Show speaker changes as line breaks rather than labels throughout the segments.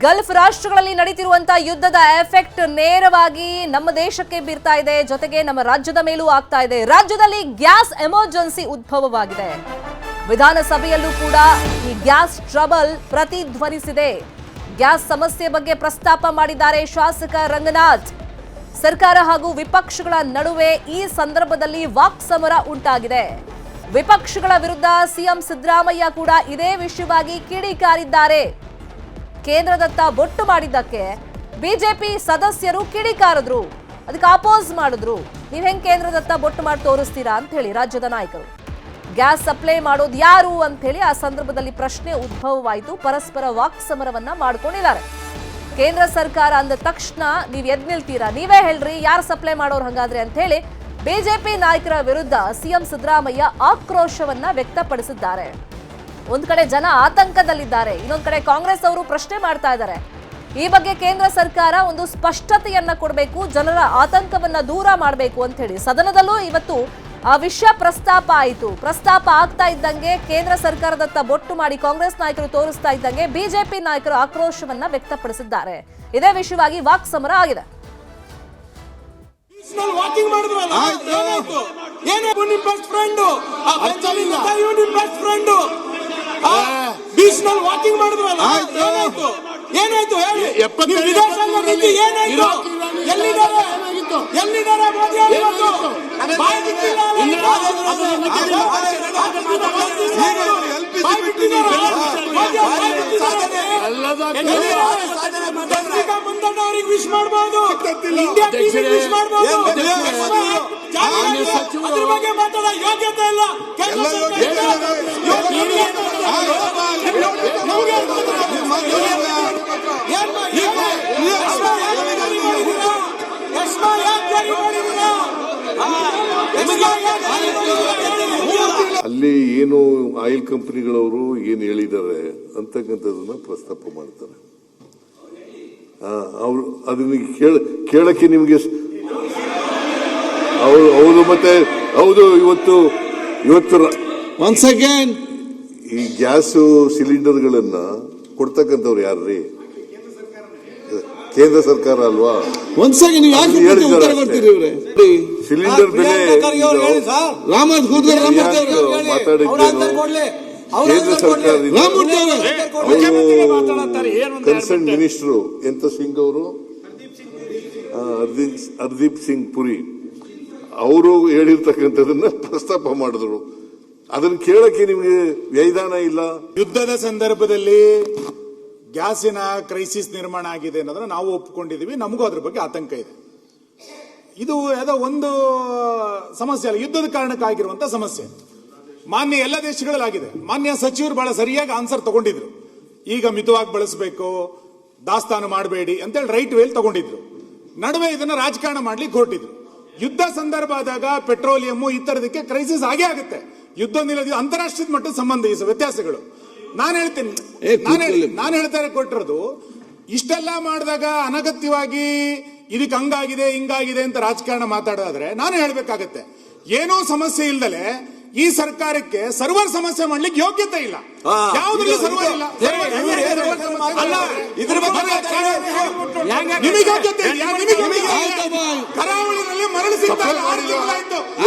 Gulf ರಾಷ್ಟ್ರಗಳಲ್ಲಿ ನಡೀತಿರುವಂತಹ ಯುದ್ಧದ effect ನೇರವಾಗಿ ನಮ್ಮ ದೇಶಕ್ಕೆ ಬೀರ್ತಾ ಇದೆ, ಜೊತೆಗೆ ನಮ್ಮ ರಾಜ್ಯದ ಮೇಲೂ ಆಗ್ತಾ ಇದೆ. ರಾಜ್ಯದಲ್ಲಿ ಗ್ಯಾಸ್ ಎಮರ್ಜೆನ್ಸಿ ಉದ್ಭವವಾಗಿದೆ. ವಿಧಾನಸಭೆಯಲ್ಲೂ ಕೂಡ ಈ ಗ್ಯಾಸ್ ಟ್ರಬಲ್ ಪ್ರತಿಧ್ವನಿಸಿದೆ. ಗ್ಯಾಸ್ ಸಮಸ್ಯೆ ಬಗ್ಗೆ ಪ್ರಸ್ತಾಪ ಮಾಡಿದ್ದಾರೆ ಶಾಸಕ ರಂಗನಾಥ್. ಸರ್ಕಾರ ಹಾಗೂ ವಿಪಕ್ಷಗಳ ನಡುವೆ ಈ ಸಂದರ್ಭದಲ್ಲಿ ವಾಕ್ಸಮರ ಉಂಟಾಗಿದೆ. ವಿಪಕ್ಷಗಳ ವಿರುದ್ಧ ಸಿಎಂ ಸಿದ್ದರಾಮಯ್ಯ ಕೂಡ ಇದೇ ವಿಷಯವಾಗಿ ಕಿಡಿಕಾರಿದ್ದಾರೆ. ಕೇಂದ್ರದತ್ತ ಬೊಟ್ಟು ಮಾಡಿದ್ದಕ್ಕೆ ಬಿಜೆಪಿ ಸದಸ್ಯರು ಕಿಡಿಕಾರಿದ್ರು, ಅದಕ್ಕೆ ಅಪೋಸ್ ಮಾಡಿದ್ರು. ನೀವ್ ಹೆಂಗ್ ಕೇಂದ್ರದತ್ತ ಬೊಟ್ಟು ಮಾಡಿ ತೋರಿಸ್ತೀರಾ ಅಂತ ಹೇಳಿ ರಾಜ್ಯದ ನಾಯಕರು. ಗ್ಯಾಸ್ ಸಪ್ಲೈ ಮಾಡೋದು ಯಾರು ಅಂತ ಹೇಳಿ ಆ ಸಂದರ್ಭದಲ್ಲಿ ಪ್ರಶ್ನೆ ಉದ್ಭವವಾಯಿತು. ಪರಸ್ಪರ ವಾಕ್ಸಮರವನ್ನ ಮಾಡ್ಕೊಂಡಿದ್ದಾರೆ. ಕೇಂದ್ರ ಸರ್ಕಾರ ಅಂದ ತಕ್ಷಣ ನೀವ್ ಎದ್ ನಿಲ್ತೀರಾ, ನೀವೇ ಹೇಳ್ರಿ ಯಾರು ಸಪ್ಲೈ ಮಾಡೋರು ಹಂಗಾದ್ರೆ ಅಂತ ಹೇಳಿ ಬಿಜೆಪಿ ನಾಯಕರ ವಿರುದ್ಧ ಸಿಎಂ ಸಿದ್ದರಾಮಯ್ಯ ಆಕ್ರೋಶವನ್ನ ವ್ಯಕ್ತಪಡಿಸಿದ್ದಾರೆ. ಒಂದ್ ಕಡೆ ಜನ ಆತಂಕದಲ್ಲಿದ್ದಾರೆ, ಇನ್ನೊಂದ್ ಕಡೆ ಕಾಂಗ್ರೆಸ್ ಅವರು ಪ್ರಶ್ನೆ ಮಾಡ್ತಾ ಇದ್ದಾರೆ. ಈ ಬಗ್ಗೆ ಕೇಂದ್ರ ಸರ್ಕಾರ ಒಂದು ಸ್ಪಷ್ಟತೆಯನ್ನ ಕೊಡಬೇಕು, ಜನರ ಆತಂಕವನ್ನ ದೂರ ಮಾಡಬೇಕು ಅಂತ ಹೇಳಿ ಸದನದಲ್ಲೂ ಇವತ್ತು ಆ ವಿಷಯ ಪ್ರಸ್ತಾಪ ಆಯಿತು. ಪ್ರಸ್ತಾಪ ಆಗ್ತಾ ಇದ್ದಂಗೆ ಕೇಂದ್ರ ಸರ್ಕಾರದತ್ತ ಬೊಟ್ಟು ಮಾಡಿ ಕಾಂಗ್ರೆಸ್ ನಾಯಕರು ತೋರಿಸ್ತಾ ಇದ್ದಂಗೆ ಬಿಜೆಪಿ ನಾಯಕರು ಆಕ್ರೋಶವನ್ನ ವ್ಯಕ್ತಪಡಿಸಿದ್ದಾರೆ. ಇದೇ ವಿಷಯವಾಗಿ ವಾಕ್ಸಮರ ಆಗಿದೆ.
ಏನಾಯ್ತು ಹೇಳಿ, ಎಲ್ಲಿದ್ದಾರೆ ಮೋದಿ ಅವರು? ಮುಂದಣ್ಣವರಿಗೆ ವಿಶ್ ಮಾಡಬಹುದು, ವಿಶ್ ಮಾಡಬಹುದು. ಅದ್ರ ಬಗ್ಗೆ ಮಾತಾಡೋ ಯೋಗ್ಯತೆ ಇಲ್ಲ.
ಅಲ್ಲಿ ಏನು ಆಯಿಲ್ ಕಂಪನಿಗಳವರು ಏನು ಹೇಳಿದ್ದಾರೆ ಅಂತಕ್ಕಂಥದನ್ನ ಪ್ರಸ್ತಾಪ ಮಾಡ್ತಾರೆ. ಅವರು ಅದನ್ನ ಕೇಳಕ್ಕೆ ನಿಮ್ಗೆ ಹೌದು ಮತ್ತೆ ಹೌದು. ಇವತ್ತು
ಒನ್ಸ್ ಅಗೇನ್
ಈ ಗ್ಯಾಸ್ ಸಿಲಿಂಡರ್ಗಳನ್ನ ಕೊಡ್ತಕ್ಕಂಥವ್ರು ಯಾರ್ರೀ? ಕೇಂದ್ರ ಸರ್ಕಾರ ಅಲ್ವಾ? ಸಿಲಿಂಡರ್ ಬೆಲೆ ಮಾತಾಡಿದ್ದೇನು ಕೇಂದ್ರ ಸರ್ಕಾರದಿಂದ ಕನ್ಸರ್ನ್ ಮಿನಿಸ್ಟರ್ ಎಂತ ಸಿಂಗ್ ಅವರು, ಹರ್ದೀಪ್ ಸಿಂಗ್ ಪುರಿ ಅವರು ಹೇಳಿರ್ತಕ್ಕಂಥದನ್ನ ಪ್ರಸ್ತಾಪ ಮಾಡಿದ್ರು. ಅದನ್ನ ಕೇಳಕ್ಕೆ ನಿಮ್ಗೆ ವ್ಯೈಧಾನ ಇಲ್ಲ.
ಯುದ್ಧದ ಸಂದರ್ಭದಲ್ಲಿ ಗ್ಯಾಸಿನ ಕ್ರೈಸಿಸ್ ನಿರ್ಮಾಣ ಆಗಿದೆ ಅನ್ನೋದನ್ನ ನಾವು ಒಪ್ಪಿಕೊಂಡಿದೀವಿ. ನಮಗೂ ಅದ್ರ ಬಗ್ಗೆ ಆತಂಕ ಇದೆ. ಇದು ಯಾವುದೋ ಒಂದು ಸಮಸ್ಯೆ ಅಲ್ಲ, ಯುದ್ಧದ ಕಾರಣಕ್ಕಾಗಿರುವಂತಹ ಸಮಸ್ಯೆ. ಮಾನ್ಯ ಎಲ್ಲ ದೇಶಗಳಲ್ಲಾಗಿದೆ. ಮಾನ್ಯ ಸಚಿವರು ಬಹಳ ಸರಿಯಾಗಿ ಆನ್ಸರ್ ತಗೊಂಡಿದ್ರು. ಈಗ ಮಿತವಾಗಿ ಬಳಸಬೇಕು, ದಾಸ್ತಾನು ಮಾಡಬೇಡಿ ಅಂತೇಳಿ ರೈಟ್ ವೇಲ್ ತಗೊಂಡಿದ್ರು. ನಡುವೆ ಇದನ್ನ ರಾಜಕಾರಣ ಮಾಡ್ಲಿಕ್ಕೆ ಹೊರಟಿದ್ರು. ಯುದ್ಧ ಸಂದರ್ಭ ಆದಾಗ ಪೆಟ್ರೋಲಿಯಂ ಈ ತರದಕ್ಕೆ ಕ್ರೈಸಿಸ್ ಆಗೇ ಆಗುತ್ತೆ. ಯುದ್ಧ ನಿಲ್ಲೋದು ಅಂತಾರಾಷ್ಟ್ರೀಯ ಮಟ್ಟದ ಸಂಬಂಧ, ಈ ವ್ಯತ್ಯಾಸಗಳು ನಾನು ಹೇಳ್ತೀನಿ. ನಾನು ಹೇಳ್ತಾರೆ ಕೊಟ್ಟಿರೋದು ಇಷ್ಟೆಲ್ಲ ಮಾಡಿದಾಗ ಅನಗತ್ಯವಾಗಿ ಇದಕ್ಕೆ ಹಂಗಾಗಿದೆ ಹಿಂಗಾಗಿದೆ ಅಂತ ರಾಜಕಾರಣ ಮಾತಾಡೋದಾದ್ರೆ ನಾನು ಹೇಳ್ಬೇಕಾಗತ್ತೆ, ಏನೋ ಸಮಸ್ಯೆ ಇಲ್ದಲೆ ಈ ಸರ್ಕಾರಕ್ಕೆ ಸರ್ವರ್ ಸಮಸ್ಯೆ ಮಾಡ್ಲಿಕ್ಕೆ ಯೋಗ್ಯತೆ ಇಲ್ಲ. ಯಾವುದ್ರಲ್ಲಿ ಸರ್ವರ್ ಇಲ್ಲ. ನಿಮಗೆ ಯೋಗ್ಯತೆ ಇದೆಯಾ? ಕರಾವಳಿನಲ್ಲಿ ಮರಳು ಸಿಗ್ತಾ ಇಲ್ಲ, 6 ತಿಂಗಳಾಯ್ತು.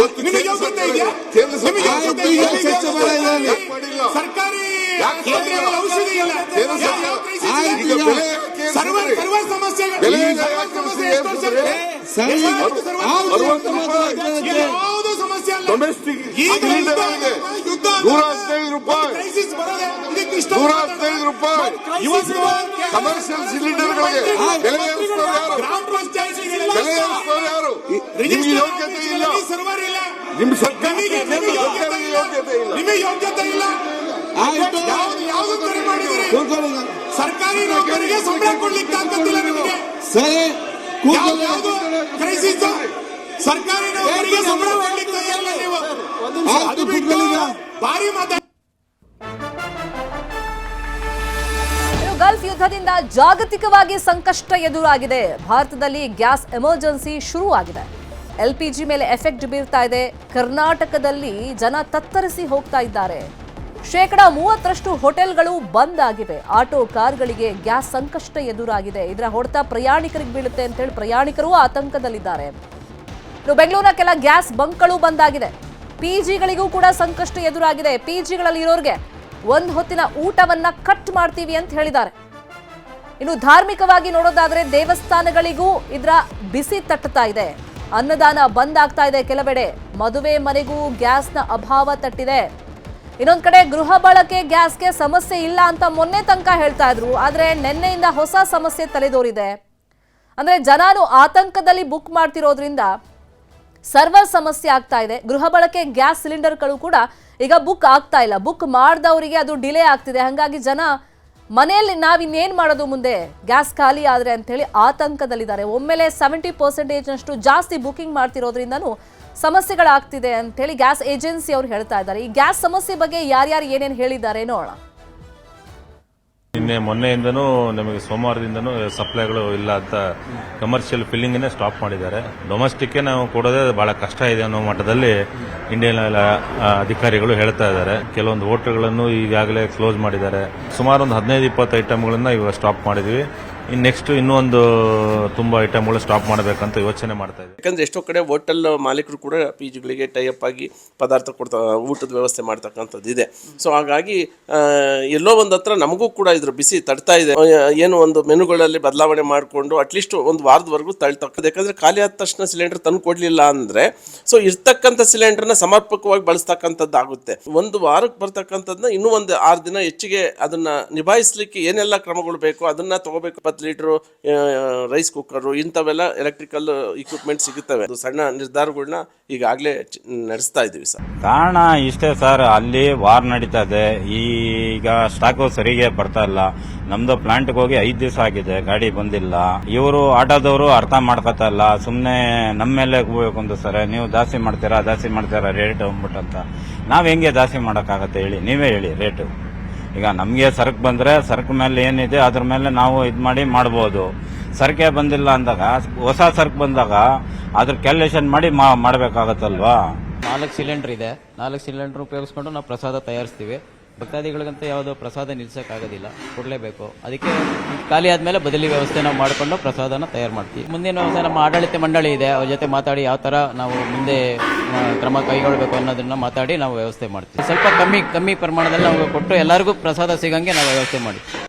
ನಿಮಗೆ ಯೋಗ್ಯತೆ ಇದೆಯಾ? ಸರ್ಕಾರಿ ಔಷಧಿ ಇಲ್ಲ, ಸರ್ವರ್ ಸಮಸ್ಯೆಗಳು ಯಾವುದು ಸಮಸ್ಯೆ ಅಲ್ಲ.
ಡೊಮೆಸ್ಟಿಕ್ ಸಿಲಿಂಡರ್ಗೆ 115 ರೂಪಾಯಿ, 115 ರೂಪಾಯಿ. ಕಮರ್ಷಿಯಲ್ ಸಿಲಿಂಡರ್ಗಳಿಗೆ ಬೆಲೆ ಏರಿಸ್ತವ್ರು ಯಾರು? ನಿಮ್ಗೆ ಯೋಗ್ಯತೆ ಇಲ್ಲ. ನಿಮ್ಮ ಸರ್ಕಾರಕ್ಕೆ ಯೋಗ್ಯತೆ ಇಲ್ಲ.
ನಿಮಗೆ ಯೋಗ್ಯತೆ ಇಲ್ಲ. ಯಾವುದು ಕರೆ ಮಾಡಿದ್ರಿ? ಸರ್ಕಾರಿ ನೌಕರಿಗೆ ಸಂಬಳ ಕೊಡ್ಲಿಕ್ಕೆ ಆಗುತ್ತಿಲ್ಲ ನಿಮಗೆ. ಯಾವುದು ಕ್ರೈಸಿಸ್? ಸರ್ಕಾರಿ ನೌಕರಿಗೆ ಸಂಬಳ ಕೊಡ್ಲಿಕ್ಕೆ ಇಲ್ಲ ನೀವು. ಅದು ಬಿಟ್ಟು ಭಾರಿ ಮಾತಾಡ.
ಗಲ್ಫ್ ಯುದ್ಧದಿಂದ ಜಾಗತಿಕವಾಗಿ ಸಂಕಷ್ಟ ಎದುರಾಗಿದೆ. ಭಾರತದಲ್ಲಿ ಗ್ಯಾಸ್ ಎಮರ್ಜೆನ್ಸಿ ಶುರುವಾಗಿದೆ. LPG ಮೇಲೆ ಎಫೆಕ್ಟ್ ಬೀರ್ತಾ ಇದೆ. ಕರ್ನಾಟಕದಲ್ಲಿ ಜನ ತತ್ತರಿಸಿ ಹೋಗ್ತಾ ಇದ್ದಾರೆ. 30% ಹೋಟೆಲ್ಗಳು ಬಂದ್ ಆಗಿವೆ. ಆಟೋ ಕಾರ್ಗಳಿಗೆ ಗ್ಯಾಸ್ ಸಂಕಷ್ಟ ಎದುರಾಗಿದೆ. ಇದರ ಹೊಡೆತ ಪ್ರಯಾಣಿಕರಿಗೆ ಬೀಳುತ್ತೆ ಅಂತೇಳಿ ಪ್ರಯಾಣಿಕರು ಆತಂಕದಲ್ಲಿದ್ದಾರೆ. ಇನ್ನು ಬೆಂಗಳೂರಿನ ಕೆಲ ಗ್ಯಾಸ್ ಬಂಕ್ಗಳು ಬಂದಾಗಿದೆ. ಪಿಜಿಗಳಿಗೂ ಕೂಡ ಸಂಕಷ್ಟ ಎದುರಾಗಿದೆ. ಪಿಜಿಗಳಲ್ಲಿ ಇರೋರಿಗೆ ಒಂದು ಹೊತ್ತಿನ ಊಟವನ್ನ ಕಟ್ ಮಾಡ್ತೀವಿ ಅಂತ ಹೇಳಿದ್ದಾರೆ. ಇನ್ನು ಧಾರ್ಮಿಕವಾಗಿ ನೋಡೋದಾದ್ರೆ ದೇವಸ್ಥಾನಗಳಿಗೂ ಇದರ ಬಿಸಿ ತಟ್ಟುತ್ತಾ ಇದೆ. ಅನ್ನದಾನ ಬಂದ್ ಆಗ್ತಾ ಇದೆ. ಕೆಲವೆಡೆ ಮದುವೆ ಮನೆಗೂ ಗ್ಯಾಸ್ನ ಅಭಾವ ತಟ್ಟಿದೆ. ಇನ್ನೊಂದ್ ಕಡೆ ಗೃಹ ಬಳಕೆ ಗ್ಯಾಸ್ಗೆ ಸಮಸ್ಯೆ ಇಲ್ಲ ಅಂತ ಮೊನ್ನೆ ತನಕ ಹೇಳ್ತಾ ಇದ್ರು. ಆದ್ರೆ ನಿನ್ನೆಯಿಂದ ಹೊಸ ಸಮಸ್ಯೆ ತಲೆದೋರಿದೆ. ಅಂದ್ರೆ ಜನರು ಆತಂಕದಲ್ಲಿ ಬುಕ್ ಮಾಡ್ತಿರೋದ್ರಿಂದ ಸರ್ವರ್ ಸಮಸ್ಯೆ ಆಗ್ತಾ ಇದೆ. ಗೃಹ ಬಳಕೆ ಗ್ಯಾಸ್ ಸಿಲಿಂಡರ್ಗಳು ಕೂಡ ಈಗ ಬುಕ್ ಆಗ್ತಾ ಇಲ್ಲ. ಬುಕ್ ಮಾಡಿದವರಿಗೆ ಅದು ಡಿಲೇ ಆಗ್ತಿದೆ. ಹಾಗಾಗಿ ಜನ ಮನೆಯಲ್ಲಿ ನಾವಿನ್ನೇನ್ ಮಾಡೋದು ಮುಂದೆ ಗ್ಯಾಸ್ ಖಾಲಿ ಆದ್ರೆ ಅಂತ ಹೇಳಿ ಆತಂಕದಲ್ಲಿದ್ದಾರೆ. ಒಮ್ಮೆಲೆ 70% ಜಾಸ್ತಿ ಬುಕಿಂಗ್ ಮಾಡ್ತಿರೋದ್ರಿಂದನೂ ಸಮಸ್ಯೆಗಳಾಗ್ತಿದೆ ಅಂತ ಹೇಳಿ ಗ್ಯಾಸ್ ಏಜೆನ್ಸಿ ಅವರು ಹೇಳ್ತಾ ಇದ್ದಾರೆ. ಈ ಗ್ಯಾಸ್ ಸಮಸ್ಯೆ ಬಗ್ಗೆ ಯಾರ್ಯಾರು ಏನೇನು ಹೇಳಿದ್ದಾರೆ ನೋಡೋಣ.
ಮೊನ್ನೆಯಿಂದನೂ ನಮಗೆ ಸೋಮವಾರದಿಂದನೂ ಸಪ್ಲೈಗಳು ಇಲ್ಲ ಅಂತ ಕಮರ್ಷಿಯಲ್ ಫಿಲ್ಲಿಂಗ್ ಸ್ಟಾಪ್ ಮಾಡಿದ್ದಾರೆ. ಡೊಮೆಸ್ಟಿಕ್ ನಾವು ಕೊಡೋದೇ ಬಹಳ ಕಷ್ಟ ಇದೆ ಅನ್ನೋ ಮಟ್ಟದಲ್ಲಿ ಇಂಡಿಯನ್ ಆಯಿಲ್ ಅಧಿಕಾರಿಗಳು ಹೇಳ್ತಾ ಇದ್ದಾರೆ. ಕೆಲವೊಂದು ಹೋಟೆಲ್ಗಳನ್ನು ಈಗಾಗಲೇ ಕ್ಲೋಸ್ ಮಾಡಿದ್ದಾರೆ. ಸುಮಾರು ಒಂದು 15-20 ಐಟಮ್ಗಳನ್ನ ಇವಾಗ ಸ್ಟಾಪ್ ಮಾಡಿದ್ವಿ. ನೆಕ್ಸ್ಟ್ ಇನ್ನೊಂದು ತುಂಬಾ ಐಟಮ್ಗಳು ಸ್ಟಾಪ್ ಮಾಡಬೇಕಂತ ಯೋಚನೆ ಮಾಡ್ತಾ ಇದ್ದೀವಿ.
ಯಾಕಂದ್ರೆ ಎಷ್ಟೋ ಕಡೆ ಹೋಟೆಲ್ ಮಾಲೀಕರು ಕೂಡ ಪಿಜಿಗಳಿಗೆ ಟೈಅಪ್ ಆಗಿ ಪದಾರ್ಥ ಊಟದ ವ್ಯವಸ್ಥೆ ಮಾಡ್ತಕ್ಕಂಥದ್ದು ಇದೆ. ಸೊ ಹಾಗಾಗಿ ಎಲ್ಲೋ ಒಂದು ಹತ್ರ ನಮಗೂ ಕೂಡ ಇದ್ರ ಬಿಸಿ ತಡ್ತಾ ಇದೆ. ಏನು ಒಂದು ಮೆನುಗಳಲ್ಲಿ ಬದಲಾವಣೆ ಮಾಡಿಕೊಂಡು ಅಟ್ಲೀಸ್ಟ್ ಒಂದು ವಾರದವರೆಗೂ ತಳ್ತಕ್ಕದ್ದು. ಯಾಕಂದ್ರೆ ಖಾಲಿ ಆದ ತಕ್ಷಣ ಸಿಲಿಂಡರ್ ತಂದು ಕೊಡ್ಲಿಲ್ಲ ಅಂದ್ರೆ ಸೊ ಇರ್ತಕ್ಕಂಥ ಸಿಲಿಂಡರ್ನ ಸಮರ್ಪಕವಾಗಿ ಬಳಸ್ತಕ್ಕಂಥದ್ದು ಆಗುತ್ತೆ. ಒಂದು ವಾರಕ್ಕೆ ಬರ್ತಕ್ಕಂಥದ್ದನ್ನ ಇನ್ನೂ ಒಂದು 6 ದಿನ ಹೆಚ್ಚಿಗೆ ಅದನ್ನ ನಿಭಾಯಿಸಲಿಕ್ಕೆ ಏನೆಲ್ಲ ಕ್ರಮಗಳು ಬೇಕು ಅದನ್ನ ತಗೋಬೇಕು. 20 ಲೀಟರ್ ರೈಸ್ ಕುಕ್ಕರ್ ಇಂಥವೆಲ್ಲ ಎಲೆಕ್ಟ್ರಿಕಲ್ ಇಕ್ವಿಪ್ಮೆಂಟ್ ಸಿಗುತ್ತವೆ. ಸಣ್ಣ ನಿರ್ಧಾರಗಳನ್ನ ಈಗಾಗಲೇ ನಡೆಸ್ತಾ ಇದೀವಿ ಸರ್.
ಕಾರಣ ಇಷ್ಟೇ ಸರ್, ಅಲ್ಲಿ ವಾರ್ ನಡೀತಾ ಇದೆ. ಈಗ ಸ್ಟಾಕು ಸರಿಗೆ ಬರ್ತಾ ಇಲ್ಲ. ನಮ್ದು ಪ್ಲಾಂಟ್ಗೆ ಹೋಗಿ 5 ದಿವಸ ಆಗಿದೆ, ಗಾಡಿ ಬಂದಿಲ್ಲ. ಇವರು ಆಟೋದವರು ಅರ್ಥ ಮಾಡ್ಕೊತಾ ಇಲ್ಲ. ಸುಮ್ನೆ ನಮ್ಮ ಮೇಲೆ ಹೋಗ್ಬೇಕು ಅಂತ ಸರ್, ನೀವು ಜಾಸ್ತಿ ಮಾಡ್ತೀರಾ ರೇಟ್ ಅಂದ್ಬಿಟ್ಟಂತ. ನಾವ್ ಹೆಂಗೆ ಜಾಸ್ತಿ ಮಾಡಕ್ಕಾಗತ್ತೆ ಹೇಳಿ, ನೀವೇ ಹೇಳಿ ರೇಟು. ಈಗ ನಮಗೆ ಸರಕು ಬಂದ್ರೆ ಸರಕು ಮೇಲೆ ಏನಿದೆ ಅದ್ರ ಮೇಲೆ ನಾವು ಇದು ಮಾಡಿ ಮಾಡ್ಬೋದು. ಸರಕೆ ಬಂದಿಲ್ಲ ಅಂದಾಗ ಹೊಸ ಸರಕು ಬಂದಾಗ ಅದ್ರ ಕ್ಯಾಲ್ಕುಲೇಷನ್ ಮಾಡಿ ಮಾಡಬೇಕಾಗತ್ತಲ್ವಾ.
4 ಸಿಲಿಂಡರ್ ಇದೆ. 4 ಸಿಲಿಂಡರ್ ಉಪಯೋಗಿಸ್ಕೊಂಡು ನಾವು ಪ್ರಸಾದ ತಯಾರಿಸ್ತೀವಿ. ಭಕ್ತಾದಿಗಳಿಗಂತ ಯಾವುದೋ ಪ್ರಸಾದ ನಿಲ್ಸಕ್ಕಾಗೋದಿಲ್ಲ, ಕೊಡಲೇಬೇಕು. ಅದಕ್ಕೆ ಖಾಲಿ ಆದ್ಮೇಲೆ ಬದಲಿ ವ್ಯವಸ್ಥೆ ನಾವು ಮಾಡಿಕೊಂಡು ಪ್ರಸಾದನ ತಯಾರು ಮಾಡ್ತೀವಿ. ಮುಂದಿನ ವ್ಯವಸ್ಥೆ ನಮ್ಮ ಆಡಳಿತ ಮಂಡಳಿ ಇದೆ, ಅವ್ರ ಜೊತೆ ಮಾತಾಡಿ ಯಾವ ತರ ನಾವು ಮುಂದೆ ಕ್ರಮ ಕೈಗೊಳ್ಳಬೇಕು ಅನ್ನೋದನ್ನ ಮಾತಾಡಿ ನಾವು ವ್ಯವಸ್ಥೆ ಮಾಡ್ತೀವಿ. ಸ್ವಲ್ಪ ಕಮ್ಮಿ ಪ್ರಮಾಣದಲ್ಲಿ ನಾವು ಕೊಟ್ಟು ಎಲ್ಲರಿಗೂ ಪ್ರಸಾದ ಸಿಗಂಗೆ ನಾವು ವ್ಯವಸ್ಥೆ ಮಾಡ್ತೀವಿ.